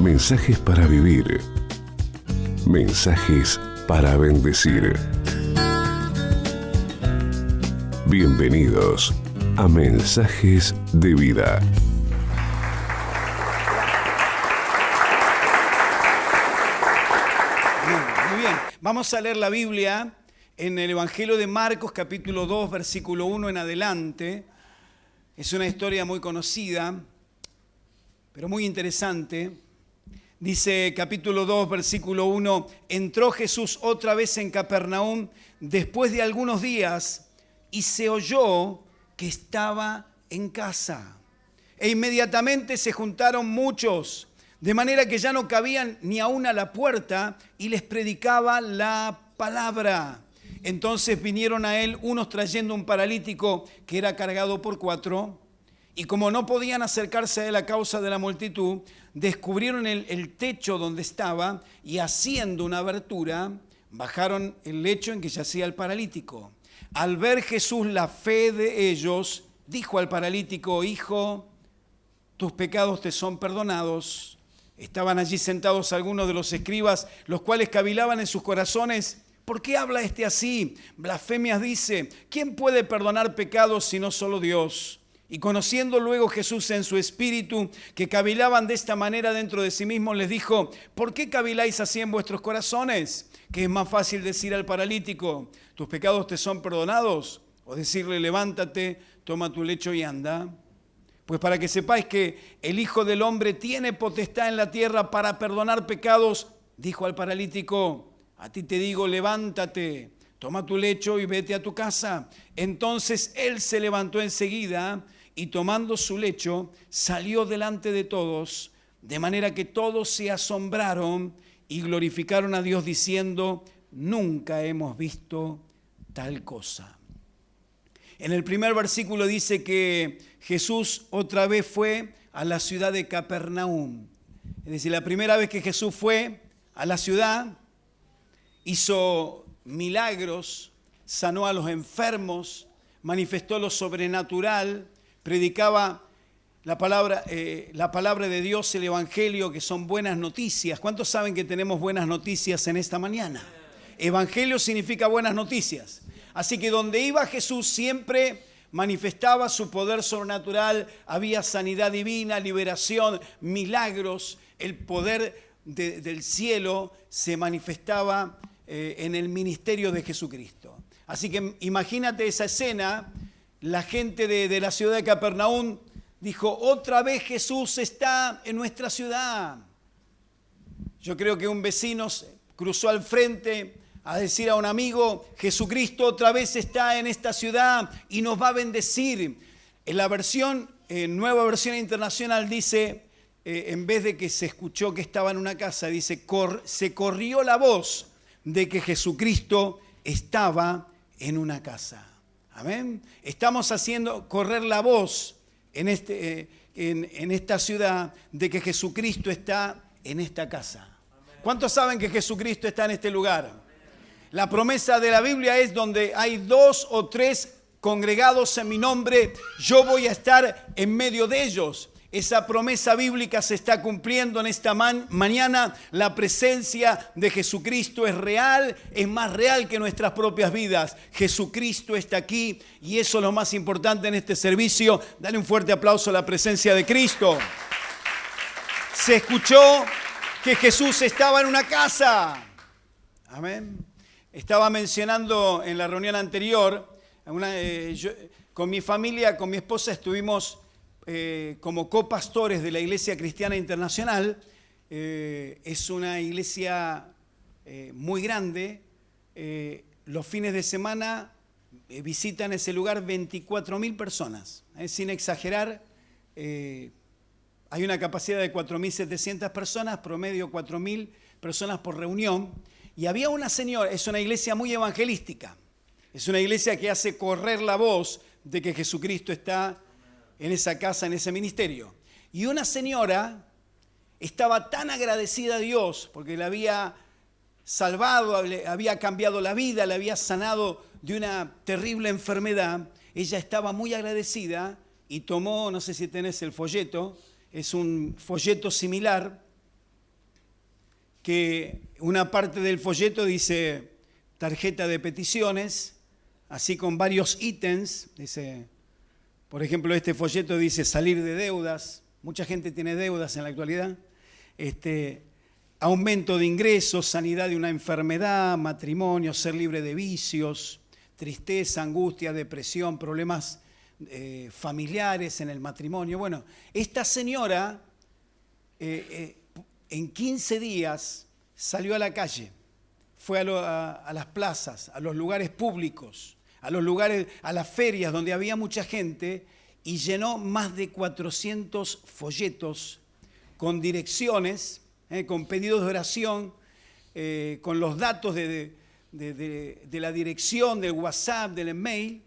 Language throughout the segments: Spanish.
Mensajes para vivir. Mensajes para bendecir. Bienvenidos a Mensajes de Vida. Muy bien, vamos a leer la Biblia en el Evangelio de Marcos, capítulo 2, versículo 1 en adelante. Es una historia muy conocida, pero muy interesante. Dice capítulo 2, versículo 1, entró Jesús otra vez en Capernaum después de algunos días y se oyó que estaba en casa. E inmediatamente se juntaron muchos, de manera que ya no cabían ni aún a la puerta, y les predicaba la palabra. Entonces vinieron a él unos trayendo un paralítico que era cargado por 4, y como no podían acercarse a él a causa de la multitud, descubrieron el techo donde estaba, y haciendo una abertura, bajaron el lecho en que yacía el paralítico. Al ver Jesús la fe de ellos, dijo al paralítico: hijo, tus pecados te son perdonados. Estaban allí sentados algunos de los escribas, los cuales cavilaban en sus corazones: ¿por qué habla este así? Blasfemias dice. ¿Quién puede perdonar pecados sino solo Dios? Y conociendo luego Jesús en su espíritu que cavilaban de esta manera dentro de sí mismos, les dijo: ¿por qué caviláis así en vuestros corazones? ¿Que es más fácil decir al paralítico: tus pecados te son perdonados? O decirle: levántate, toma tu lecho y anda. Pues para que sepáis que el Hijo del Hombre tiene potestad en la tierra para perdonar pecados, dijo al paralítico: a ti te digo, levántate, toma tu lecho y vete a tu casa. Entonces él se levantó enseguida y tomando su lecho salió delante de todos, de manera que todos se asombraron y glorificaron a Dios diciendo: nunca hemos visto tal cosa. En el primer versículo dice que Jesús otra vez fue a la ciudad de Capernaum. Es decir, la primera vez que Jesús fue a la ciudad, hizo milagros, sanó a los enfermos, manifestó lo sobrenatural, predicaba la palabra de Dios, el Evangelio, que son buenas noticias. ¿Cuántos saben que tenemos buenas noticias en esta mañana? Evangelio significa buenas noticias. Así que donde iba Jesús siempre manifestaba su poder sobrenatural, había sanidad divina, liberación, milagros, el poder del cielo se manifestaba en el ministerio de Jesucristo. Así que imagínate esa escena, la gente de la ciudad de Capernaum dijo: otra vez Jesús está en nuestra ciudad. Yo creo que un vecino cruzó al frente a decir a un amigo: Jesucristo otra vez está en esta ciudad y nos va a bendecir. En la nueva versión internacional dice, en vez de que se escuchó que estaba en una casa, dice: se corrió la voz de que Jesucristo estaba en una casa. Amén. Estamos haciendo correr la voz en esta ciudad de que Jesucristo está en esta casa. ¿Cuántos saben que Jesucristo está en este lugar? La promesa de la Biblia es: donde hay 2 o 3 congregados en mi nombre, yo voy a estar en medio de ellos. Esa promesa bíblica se está cumpliendo en esta mañana. La presencia de Jesucristo es real, es más real que nuestras propias vidas. Jesucristo está aquí y eso es lo más importante en este servicio. Dale un fuerte aplauso a la presencia de Cristo. Se escuchó que Jesús estaba en una casa. Amén. Estaba mencionando en la reunión anterior, con mi familia, con mi esposa, estuvimos como copastores de la Iglesia Cristiana Internacional. Es una iglesia muy grande. Los fines de semana visitan ese lugar 24.000 personas. Sin exagerar, hay una capacidad de 4.700 personas, promedio 4.000 personas por reunión. Y había una señora, es una iglesia muy evangelística, es una iglesia que hace correr la voz de que Jesucristo está en esa casa, en ese ministerio. Y una señora estaba tan agradecida a Dios porque le había salvado, le había cambiado la vida, le había sanado de una terrible enfermedad. Ella estaba muy agradecida y tomó, no sé si tenés el folleto, es un folleto similar que una parte del folleto dice tarjeta de peticiones, así con varios ítems. Dice, por ejemplo, este folleto dice salir de deudas. Mucha gente tiene deudas en la actualidad. Aumento de ingresos, sanidad de una enfermedad, matrimonio, ser libre de vicios, tristeza, angustia, depresión, problemas familiares en el matrimonio. Bueno, esta señora en 15 días salió a la calle, fue a las plazas, a los lugares públicos, a las ferias donde había mucha gente y llenó más de 400 folletos con direcciones, con pedidos de oración, con los datos de la dirección, del WhatsApp, del email,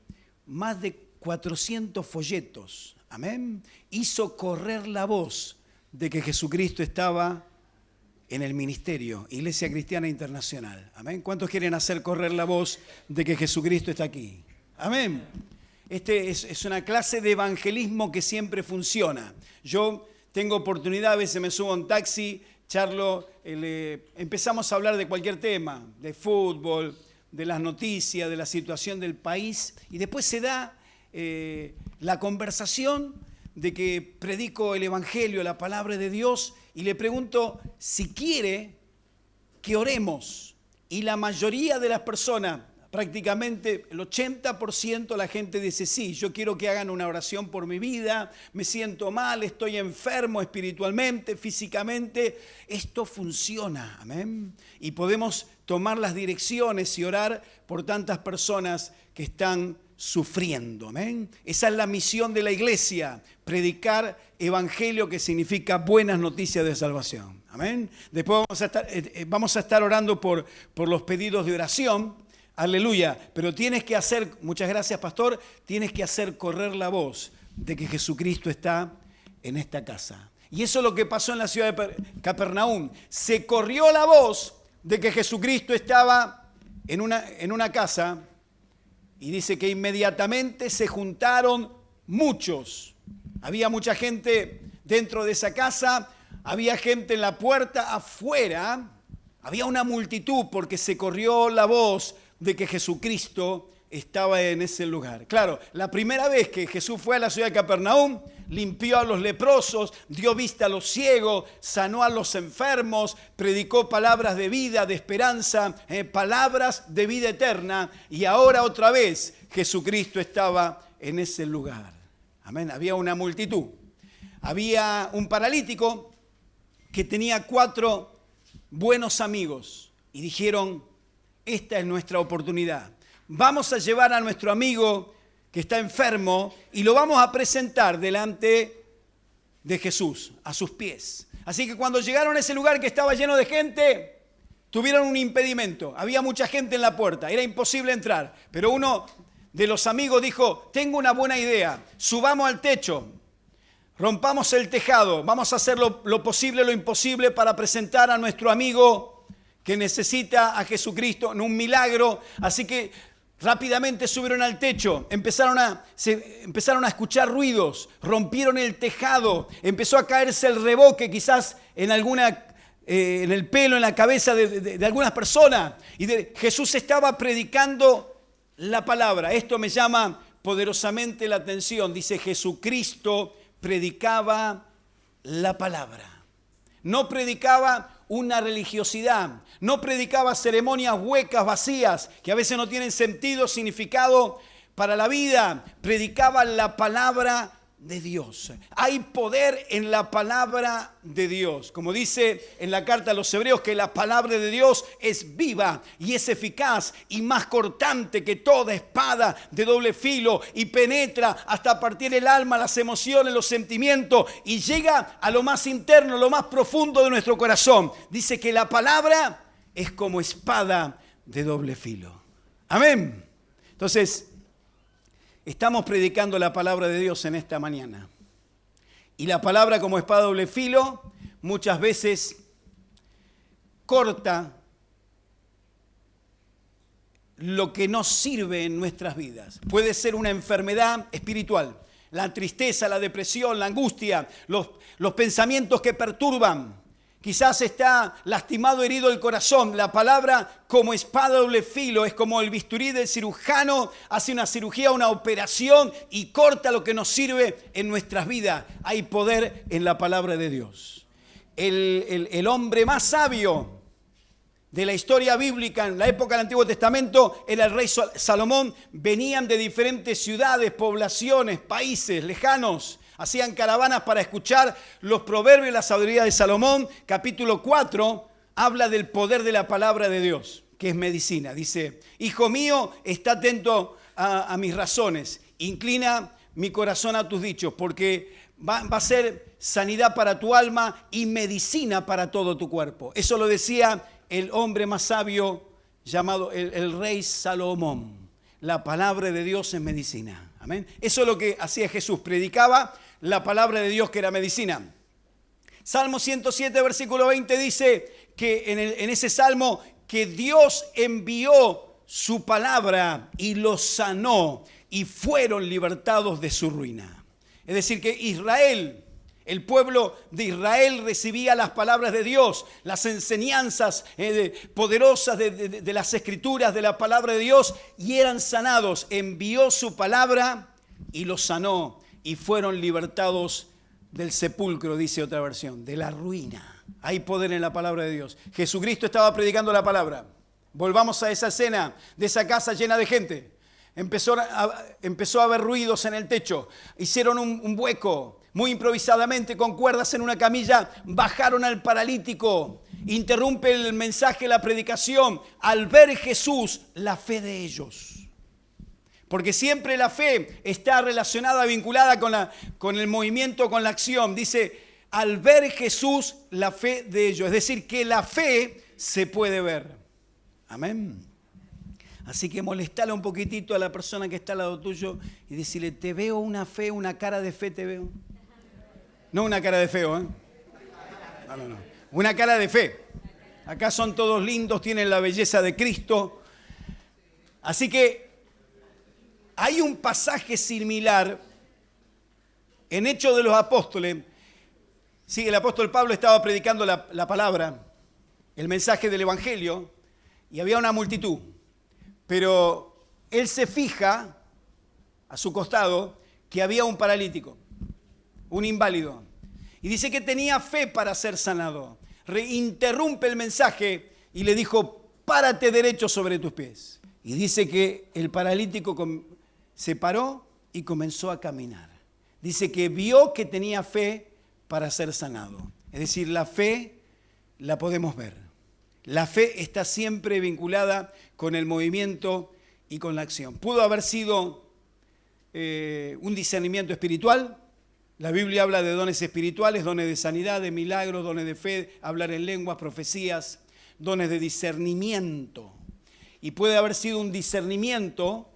más de 400 folletos. Amén. Hizo correr la voz de que Jesucristo estaba en el ministerio, Iglesia Cristiana Internacional. Amén. ¿Cuántos quieren hacer correr la voz de que Jesucristo está aquí? Amén. Es una clase de evangelismo que siempre funciona. Yo tengo oportunidad, a veces me subo a un taxi, charlo, empezamos a hablar de cualquier tema, de fútbol, de las noticias, de la situación del país, y después se da la conversación de que predico el Evangelio, la palabra de Dios, y le pregunto si quiere que oremos. Y la mayoría de las personas, prácticamente el 80% de la gente dice, sí, yo quiero que hagan una oración por mi vida, me siento mal, estoy enfermo espiritualmente, físicamente. Esto funciona, amén. Y podemos tomar las direcciones y orar por tantas personas que están sufriendo, amén. Esa es la misión de la iglesia, predicar evangelio, que significa buenas noticias de salvación, amén. Después vamos a estar orando por los pedidos de oración, aleluya, pero tienes que hacer, muchas gracias pastor, tienes que hacer correr la voz de que Jesucristo está en esta casa. Y eso es lo que pasó en la ciudad de Capernaum. Se corrió la voz de que Jesucristo estaba en una casa. Y dice que inmediatamente se juntaron muchos. Había mucha gente dentro de esa casa, había gente en la puerta afuera, había una multitud porque se corrió la voz de que Jesucristo estaba en ese lugar. Claro, la primera vez que Jesús fue a la ciudad de Capernaum, limpió a los leprosos, dio vista a los ciegos, sanó a los enfermos, predicó palabras de vida, de esperanza, palabras de vida eterna. Y ahora otra vez Jesucristo estaba en ese lugar. Amén. Había una multitud. Había un paralítico que tenía 4 buenos amigos y dijeron, esta es nuestra oportunidad. Vamos a llevar a nuestro amigo que está enfermo y lo vamos a presentar delante de Jesús, a sus pies. Así que cuando llegaron a ese lugar que estaba lleno de gente, tuvieron un impedimento. Había mucha gente en la puerta, era imposible entrar. Pero uno de los amigos dijo, tengo una buena idea, subamos al techo, rompamos el tejado, vamos a hacer lo posible, lo imposible para presentar a nuestro amigo que necesita a Jesucristo en un milagro. Así que rápidamente subieron al techo, empezaron a escuchar ruidos, rompieron el tejado, empezó a caerse el revoque quizás en el pelo, en la cabeza de algunas personas. Y Jesús estaba predicando la palabra. Esto me llama poderosamente la atención. Dice, Jesucristo predicaba la palabra. No predicaba una religiosidad, no predicaba ceremonias huecas, vacías, que a veces no tienen sentido, significado para la vida. Predicaba la palabra de Dios. Hay poder en la palabra de Dios. Como dice en la carta a los Hebreos, que la palabra de Dios es viva y es eficaz y más cortante que toda espada de doble filo y penetra hasta partir el alma, las emociones, los sentimientos y llega a lo más interno, lo más profundo de nuestro corazón. Dice que la palabra es como espada de doble filo. Amén. Entonces, estamos predicando la palabra de Dios en esta mañana. Y la palabra como espada de doble filo muchas veces corta lo que nos sirve en nuestras vidas. Puede ser una enfermedad espiritual, la tristeza, la depresión, la angustia, los pensamientos que perturban, Quizás está lastimado, herido el corazón. La palabra como espada doble filo es como el bisturí del cirujano. Hace una cirugía, una operación y corta lo que nos sirve en nuestras vidas. Hay poder en la palabra de Dios. El hombre más sabio de la historia bíblica en la época del Antiguo Testamento era el rey Salomón. Venían de diferentes ciudades, poblaciones, países lejanos. Hacían caravanas para escuchar los proverbios y la sabiduría de Salomón. Capítulo 4 habla del poder de la palabra de Dios, que es medicina. Dice, hijo mío, está atento a mis razones. Inclina mi corazón a tus dichos, porque va a ser sanidad para tu alma y medicina para todo tu cuerpo. Eso lo decía el hombre más sabio llamado el rey Salomón. La palabra de Dios es medicina. Amén. Eso es lo que hacía Jesús. Predicaba la palabra de Dios, que era medicina. Salmo 107, versículo 20 dice que en ese salmo que Dios envió su palabra y los sanó y fueron libertados de su ruina. Es decir, que Israel, el pueblo de Israel recibía las palabras de Dios, las enseñanzas poderosas de las Escrituras, de la palabra de Dios, y eran sanados. Envió su palabra y los sanó y fueron libertados del sepulcro, dice otra versión, de la ruina. Hay poder en la palabra de Dios. Jesucristo estaba predicando la palabra. Volvamos a esa escena de esa casa llena de gente. Empezó a haber ruidos en el techo. Hicieron un hueco. Muy improvisadamente, con cuerdas en una camilla, bajaron al paralítico. Interrumpe el mensaje, la predicación. Al ver Jesús, la fe de ellos. Porque siempre la fe está relacionada, vinculada con el movimiento, con la acción. Dice, al ver Jesús, la fe de ellos. Es decir, que la fe se puede ver. Amén. Así que molestale un poquitito a la persona que está al lado tuyo y decirle, te veo una fe, una cara de fe te veo. No una cara de feo, ¿eh? No. Una cara de fe. Acá son todos lindos, tienen la belleza de Cristo. Así que hay un pasaje similar en Hechos de los Apóstoles. Sí, el apóstol Pablo estaba predicando la palabra, el mensaje del Evangelio, y había una multitud. Pero él se fija a su costado que había un paralítico, un inválido. Y dice que tenía fe para ser sanado. Interrumpe el mensaje y le dijo, párate derecho sobre tus pies. Y dice que el paralítico se paró y comenzó a caminar. Dice que vio que tenía fe para ser sanado. Es decir, la fe la podemos ver. La fe está siempre vinculada con el movimiento y con la acción. Pudo haber sido un discernimiento espiritual. La Biblia habla de dones espirituales, dones de sanidad, de milagros, dones de fe, hablar en lenguas, profecías, dones de discernimiento. Y puede haber sido un discernimiento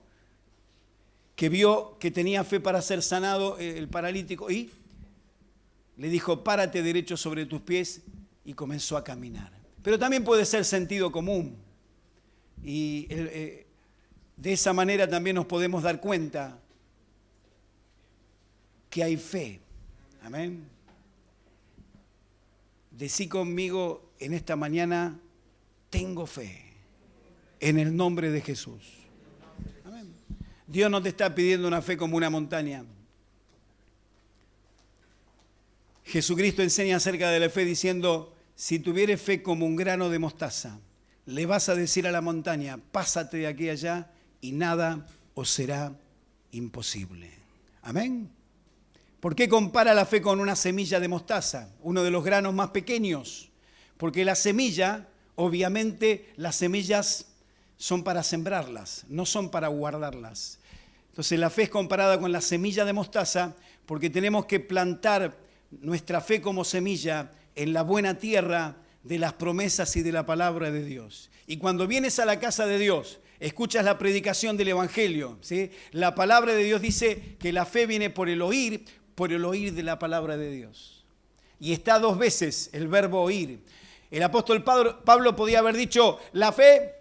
que vio que tenía fe para ser sanado el paralítico y le dijo, párate derecho sobre tus pies, y comenzó a caminar. Pero también puede ser sentido común. Y de esa manera también nos podemos dar cuenta que hay fe. Amén. Decí conmigo en esta mañana, tengo fe en el nombre de Jesús. Amén. Dios no te está pidiendo una fe como una montaña. Jesucristo enseña acerca de la fe diciendo, si tuvieres fe como un grano de mostaza, le vas a decir a la montaña, pásate de aquí a allá y nada os será imposible. Amén. ¿Por qué compara la fe con una semilla de mostaza? Uno de los granos más pequeños. Porque la semilla, obviamente, las semillas son para sembrarlas, no son para guardarlas. Entonces la fe es comparada con la semilla de mostaza porque tenemos que plantar nuestra fe como semilla en la buena tierra de las promesas y de la palabra de Dios. Y cuando vienes a la casa de Dios, escuchas la predicación del Evangelio, ¿sí? La palabra de Dios dice que la fe viene por el oír de la palabra de Dios. Y está dos veces el verbo oír. El apóstol Pablo podía haber dicho, la fe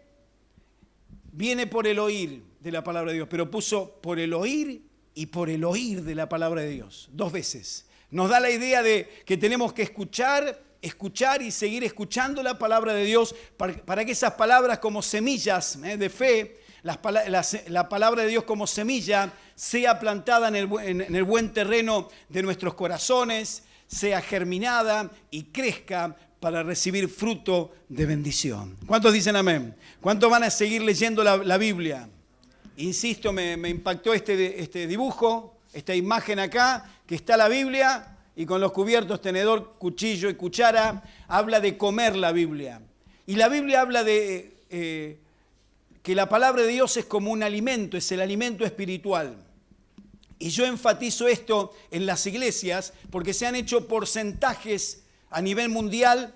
viene por el oír de la palabra de Dios, pero puso por el oír y por el oír de la palabra de Dios. Dos veces. Nos da la idea de que tenemos que escuchar escuchar y seguir escuchando la palabra de Dios para que esas palabras como semillas de fe, la palabra de Dios como semilla sea plantada en el buen terreno de nuestros corazones, sea germinada y crezca para recibir fruto de bendición. ¿Cuántos dicen amén? ¿Cuántos van a seguir leyendo la Biblia? Insisto, me impactó este dibujo, esta imagen acá, que está la Biblia y con los cubiertos, tenedor, cuchillo y cuchara, habla de comer la Biblia. Y la Biblia habla de que la palabra de Dios es como un alimento, es el alimento espiritual. Y yo enfatizo esto en las iglesias porque se han hecho porcentajes a nivel mundial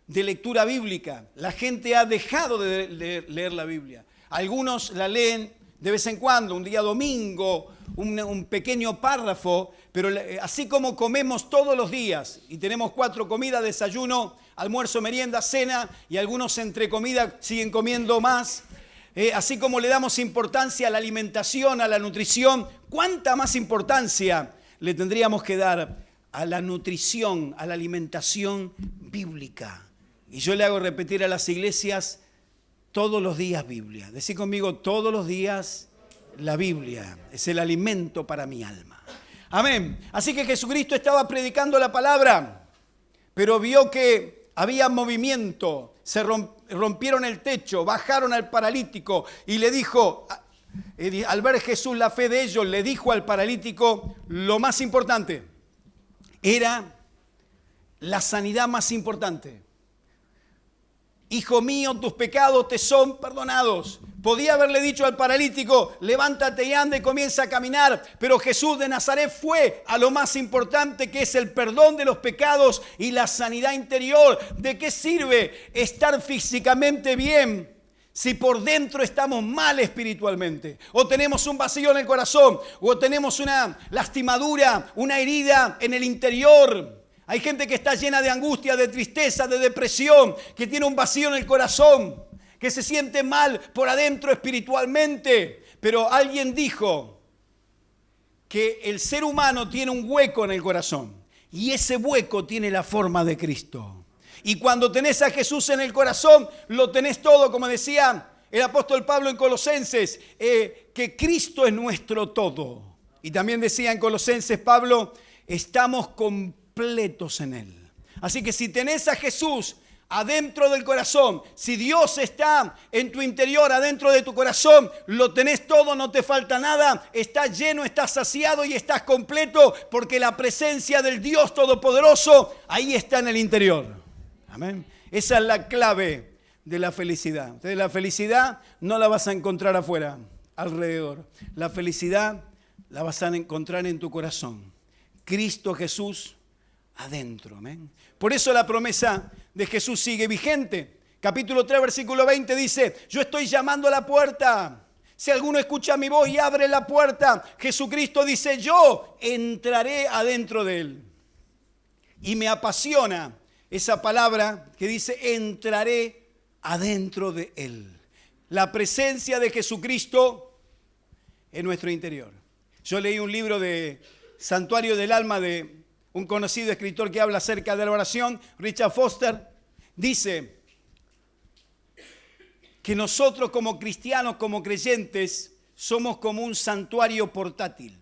de lectura bíblica. La gente ha dejado de leer la Biblia. Algunos la leen de vez en cuando, un día domingo, un pequeño párrafo, pero así como comemos todos los días y tenemos 4 comidas, desayuno, almuerzo, merienda, cena, y algunos entre comidas siguen comiendo más, así como le damos importancia a la alimentación, a la nutrición, ¿cuánta más importancia le tendríamos que dar a la nutrición, a la alimentación bíblica? Y yo le hago repetir a las iglesias todos los días Biblia. Decí conmigo, todos los días la Biblia es el alimento para mi alma. Amén. Así que Jesucristo estaba predicando la palabra, pero vio que había movimiento, se rompieron el techo, bajaron al paralítico y le dijo, al ver Jesús la fe de ellos, le dijo al paralítico lo más importante, era la sanidad más importante. Hijo mío, tus pecados te son perdonados. Podía haberle dicho al paralítico, levántate y anda y comienza a caminar, pero Jesús de Nazaret fue a lo más importante, que es el perdón de los pecados y la sanidad interior. ¿De qué sirve estar físicamente bien si por dentro estamos mal espiritualmente? O tenemos un vacío en el corazón, o tenemos una lastimadura, una herida en el interior. Hay gente que está llena de angustia, de tristeza, de depresión, que tiene un vacío en el corazón, que se siente mal por adentro espiritualmente. Pero alguien dijo que el ser humano tiene un hueco en el corazón y ese hueco tiene la forma de Cristo. Y cuando tenés a Jesús en el corazón, lo tenés todo, como decía el apóstol Pablo en Colosenses, que Cristo es nuestro todo. Y también decía en Colosenses Pablo, estamos completos en Él. Así que si tenés a Jesús adentro del corazón, si Dios está en tu interior, adentro de tu corazón, lo tenés todo, no te falta nada, estás lleno, estás saciado y estás completo, porque la presencia del Dios Todopoderoso ahí está en el interior. Amén. Esa es la clave de la felicidad. Entonces, la felicidad no la vas a encontrar afuera, alrededor. La felicidad la vas a encontrar en tu corazón. Cristo Jesús adentro. Amén. Por eso la promesa de Jesús sigue vigente. Capítulo 3, versículo 20 dice, yo estoy llamando a la puerta. Si alguno escucha mi voz y abre la puerta, Jesucristo dice, yo entraré adentro de él. Y me apasiona esa palabra que dice, entraré adentro de él. La presencia de Jesucristo en nuestro interior. Yo leí un libro de Santuario del Alma de un conocido escritor que habla acerca de la oración, Richard Foster, dice que nosotros como cristianos, como creyentes, somos como un santuario portátil.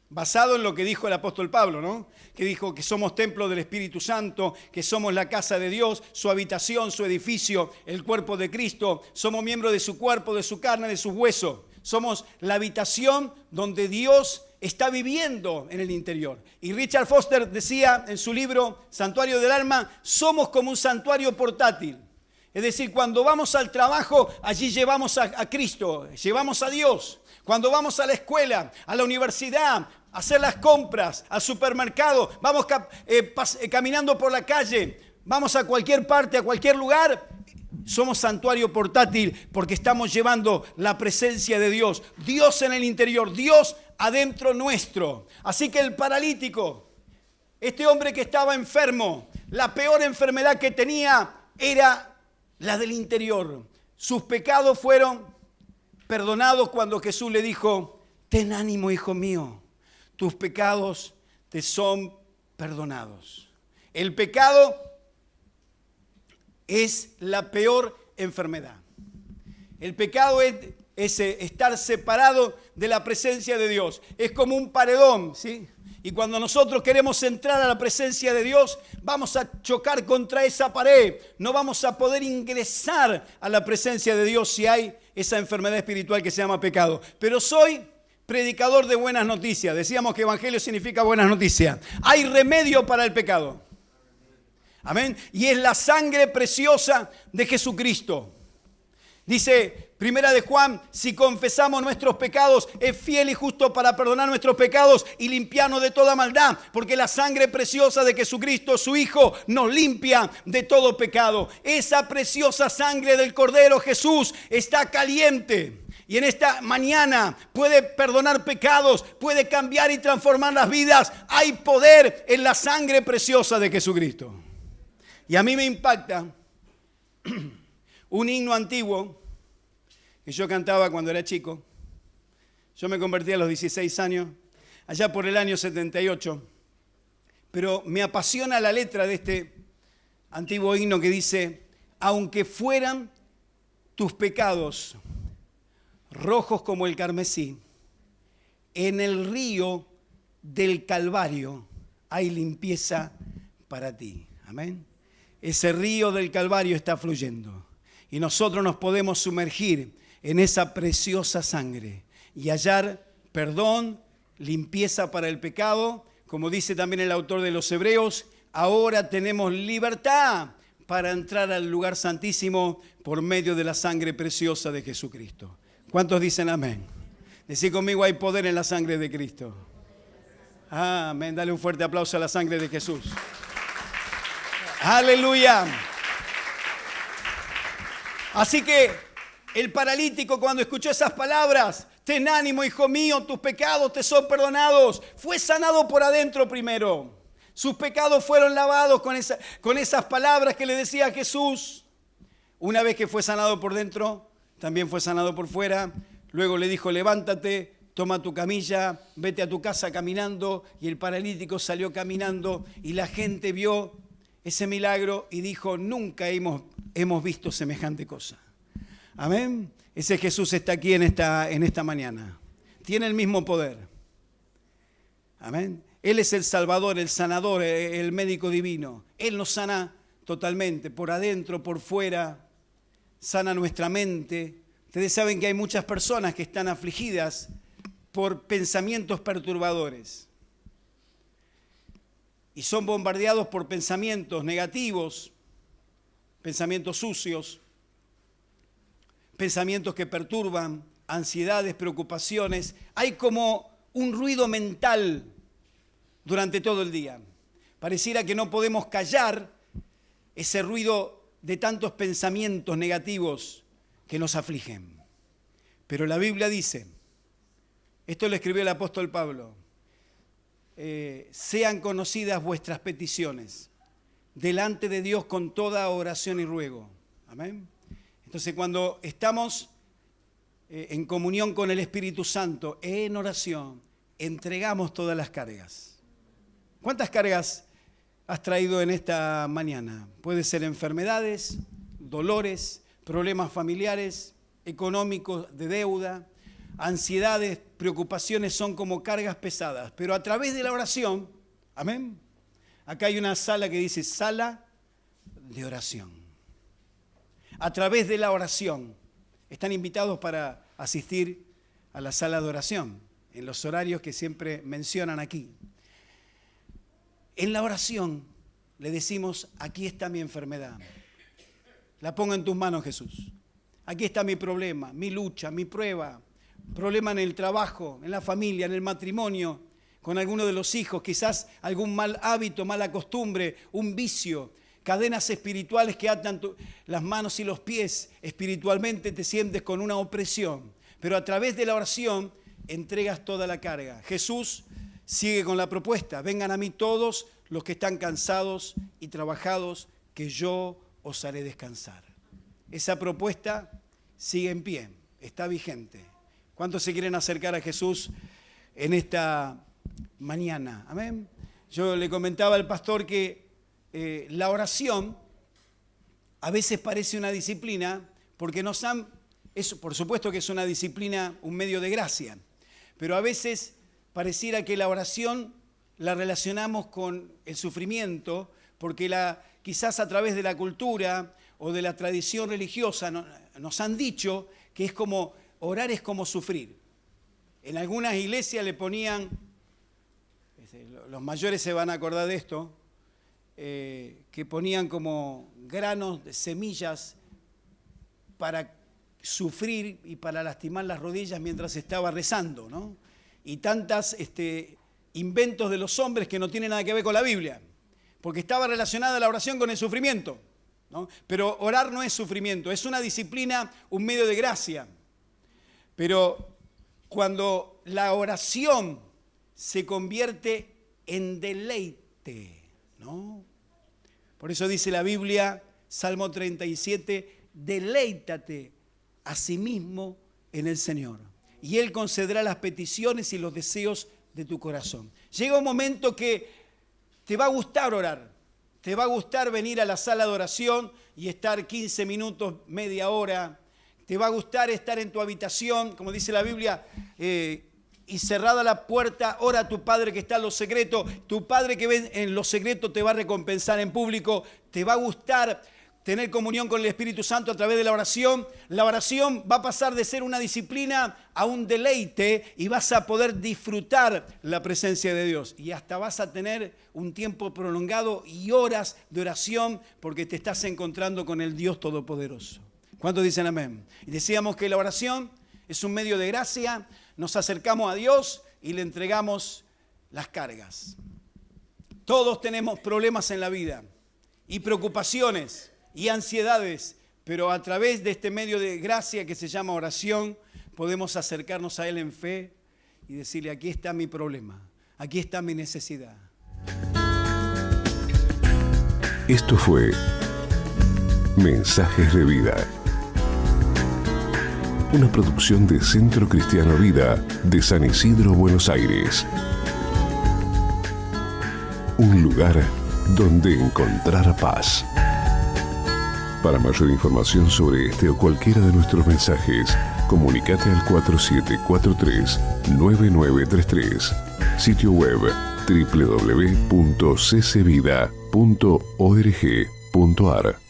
Basado en lo que dijo el apóstol Pablo, ¿no? Que dijo que somos templo del Espíritu Santo, que somos la casa de Dios, su habitación, su edificio, el cuerpo de Cristo. Somos miembros de su cuerpo, de su carne, de sus huesos. Somos la habitación donde Dios está viviendo en el interior. Y Richard Foster decía en su libro Santuario del Alma, somos como un santuario portátil. Es decir, cuando vamos al trabajo, allí llevamos a Cristo, llevamos a Dios. Cuando vamos a la escuela, a la universidad, a hacer las compras, al supermercado, vamos caminando por la calle, vamos a cualquier parte, a cualquier lugar, somos santuario portátil porque estamos llevando la presencia de Dios. Dios en el interior, Dios adentro nuestro. Así que el paralítico, este hombre que estaba enfermo, la peor enfermedad que tenía era la del interior. Sus pecados fueron perdonados cuando Jesús le dijo, ten ánimo, hijo mío, tus pecados te son perdonados. El pecado es la peor enfermedad. El pecado es estar separado de la presencia de Dios. Es como un paredón, ¿sí? Y cuando nosotros queremos entrar a la presencia de Dios, vamos a chocar contra esa pared. No vamos a poder ingresar a la presencia de Dios si hay esa enfermedad espiritual que se llama pecado. Pero soy predicador de buenas noticias. Decíamos que evangelio significa buenas noticias. Hay remedio para el pecado. Amén. Y es la sangre preciosa de Jesucristo. Dice Primera de Juan, si confesamos nuestros pecados, es fiel y justo para perdonar nuestros pecados y limpiarnos de toda maldad, porque la sangre preciosa de Jesucristo, su Hijo, nos limpia de todo pecado. Esa preciosa sangre del Cordero Jesús está caliente y en esta mañana puede perdonar pecados, puede cambiar y transformar las vidas. Hay poder en la sangre preciosa de Jesucristo. Y a mí me impacta un himno antiguo que yo cantaba cuando era chico. Yo me convertí a los 16 años, allá por el año 78. Pero me apasiona la letra de este antiguo himno que dice: aunque fueran tus pecados rojos como el carmesí, en el río del Calvario hay limpieza para ti. Amén. Ese río del Calvario está fluyendo y nosotros nos podemos sumergir en esa preciosa sangre y hallar perdón, limpieza para el pecado. Como dice también el autor de los Hebreos, ahora tenemos libertad para entrar al lugar santísimo por medio de la sangre preciosa de Jesucristo. ¿Cuántos dicen amén? Decí conmigo, hay poder en la sangre de Cristo. Amén. Dale un fuerte aplauso a la sangre de Jesús. Aleluya. Así que el paralítico, cuando escuchó esas palabras, ten ánimo, hijo mío, tus pecados te son perdonados, fue sanado por adentro primero. Sus pecados fueron lavados con esas palabras que le decía Jesús. Una vez que fue sanado por dentro, también fue sanado por fuera. Luego le dijo, levántate, toma tu camilla, vete a tu casa caminando. Y el paralítico salió caminando y la gente vio ese milagro y dijo, nunca hemos visto semejante cosa. Amén. Ese Jesús está aquí en esta mañana. Tiene el mismo poder. Amén. Él es el Salvador, el sanador, el médico divino. Él nos sana totalmente, por adentro, por fuera. Sana nuestra mente. Ustedes saben que hay muchas personas que están afligidas por pensamientos perturbadores. Y son bombardeados por pensamientos negativos, pensamientos sucios, pensamientos que perturban, ansiedades, preocupaciones. Hay como un ruido mental durante todo el día. Pareciera que no podemos callar ese ruido de tantos pensamientos negativos que nos afligen. Pero la Biblia dice, esto lo escribió el apóstol Pablo, sean conocidas vuestras peticiones delante de Dios con toda oración y ruego. Amén. Entonces, cuando estamos en comunión con el Espíritu Santo, en oración, entregamos todas las cargas. ¿Cuántas cargas has traído en esta mañana? Puede ser enfermedades, dolores, problemas familiares, económicos, de deuda, ansiedades, preocupaciones, son como cargas pesadas. Pero a través de la oración, amén, acá hay una sala que dice sala de oración. A través de la oración, están invitados para asistir a la sala de oración, en los horarios que siempre mencionan aquí. En la oración le decimos, aquí está mi enfermedad. La pongo en tus manos, Jesús. Aquí está mi problema, mi lucha, mi prueba. Problema en el trabajo, en la familia, en el matrimonio, con alguno de los hijos, quizás algún mal hábito, mala costumbre, un vicio, cadenas espirituales que atan las manos y los pies. Espiritualmente te sientes con una opresión, pero a través de la oración entregas toda la carga. Jesús sigue con la propuesta, vengan a mí todos los que están cansados y trabajados, que yo os haré descansar. Esa propuesta sigue en pie, está vigente. ¿Cuántos se quieren acercar a Jesús en esta mañana? Amén. Yo le comentaba al pastor que la oración a veces parece una disciplina, porque por supuesto que es una disciplina, un medio de gracia, pero a veces pareciera que la oración la relacionamos con el sufrimiento, porque quizás a través de la cultura o de la tradición religiosa nos han dicho que es como, orar es como sufrir. En algunas iglesias le ponían, los mayores se van a acordar de esto, que ponían como granos de semillas para sufrir y para lastimar las rodillas mientras estaba rezando, ¿no? Y tantas inventos de los hombres que no tienen nada que ver con la Biblia, porque estaba relacionada la oración con el sufrimiento, ¿no? Pero orar no es sufrimiento, es una disciplina, un medio de gracia. Pero cuando la oración se convierte en deleite, ¿no? Por eso dice la Biblia, Salmo 37, deleítate a sí mismo en el Señor, y Él concederá las peticiones y los deseos de tu corazón. Llega un momento que te va a gustar orar, te va a gustar venir a la sala de oración y estar 15 minutos, media hora, te va a gustar estar en tu habitación, como dice la Biblia, y cerrada la puerta, ora a tu Padre que está en lo secreto. Tu Padre que ve en lo secreto te va a recompensar en público. Te va a gustar tener comunión con el Espíritu Santo a través de la oración. La oración va a pasar de ser una disciplina a un deleite y vas a poder disfrutar la presencia de Dios. Y hasta vas a tener un tiempo prolongado y horas de oración porque te estás encontrando con el Dios Todopoderoso. ¿Cuántos dicen amén? Y decíamos que la oración es un medio de gracia. Nos acercamos a Dios y le entregamos las cargas. Todos tenemos problemas en la vida y preocupaciones y ansiedades, pero a través de este medio de gracia que se llama oración, podemos acercarnos a Él en fe y decirle, aquí está mi problema, aquí está mi necesidad. Esto fue Mensajes de Vida, una producción de Centro Cristiano Vida de San Isidro, Buenos Aires. Un lugar donde encontrar paz. Para mayor información sobre este o cualquiera de nuestros mensajes, comunícate al 4743-9933. Sitio web www.ccvida.org.ar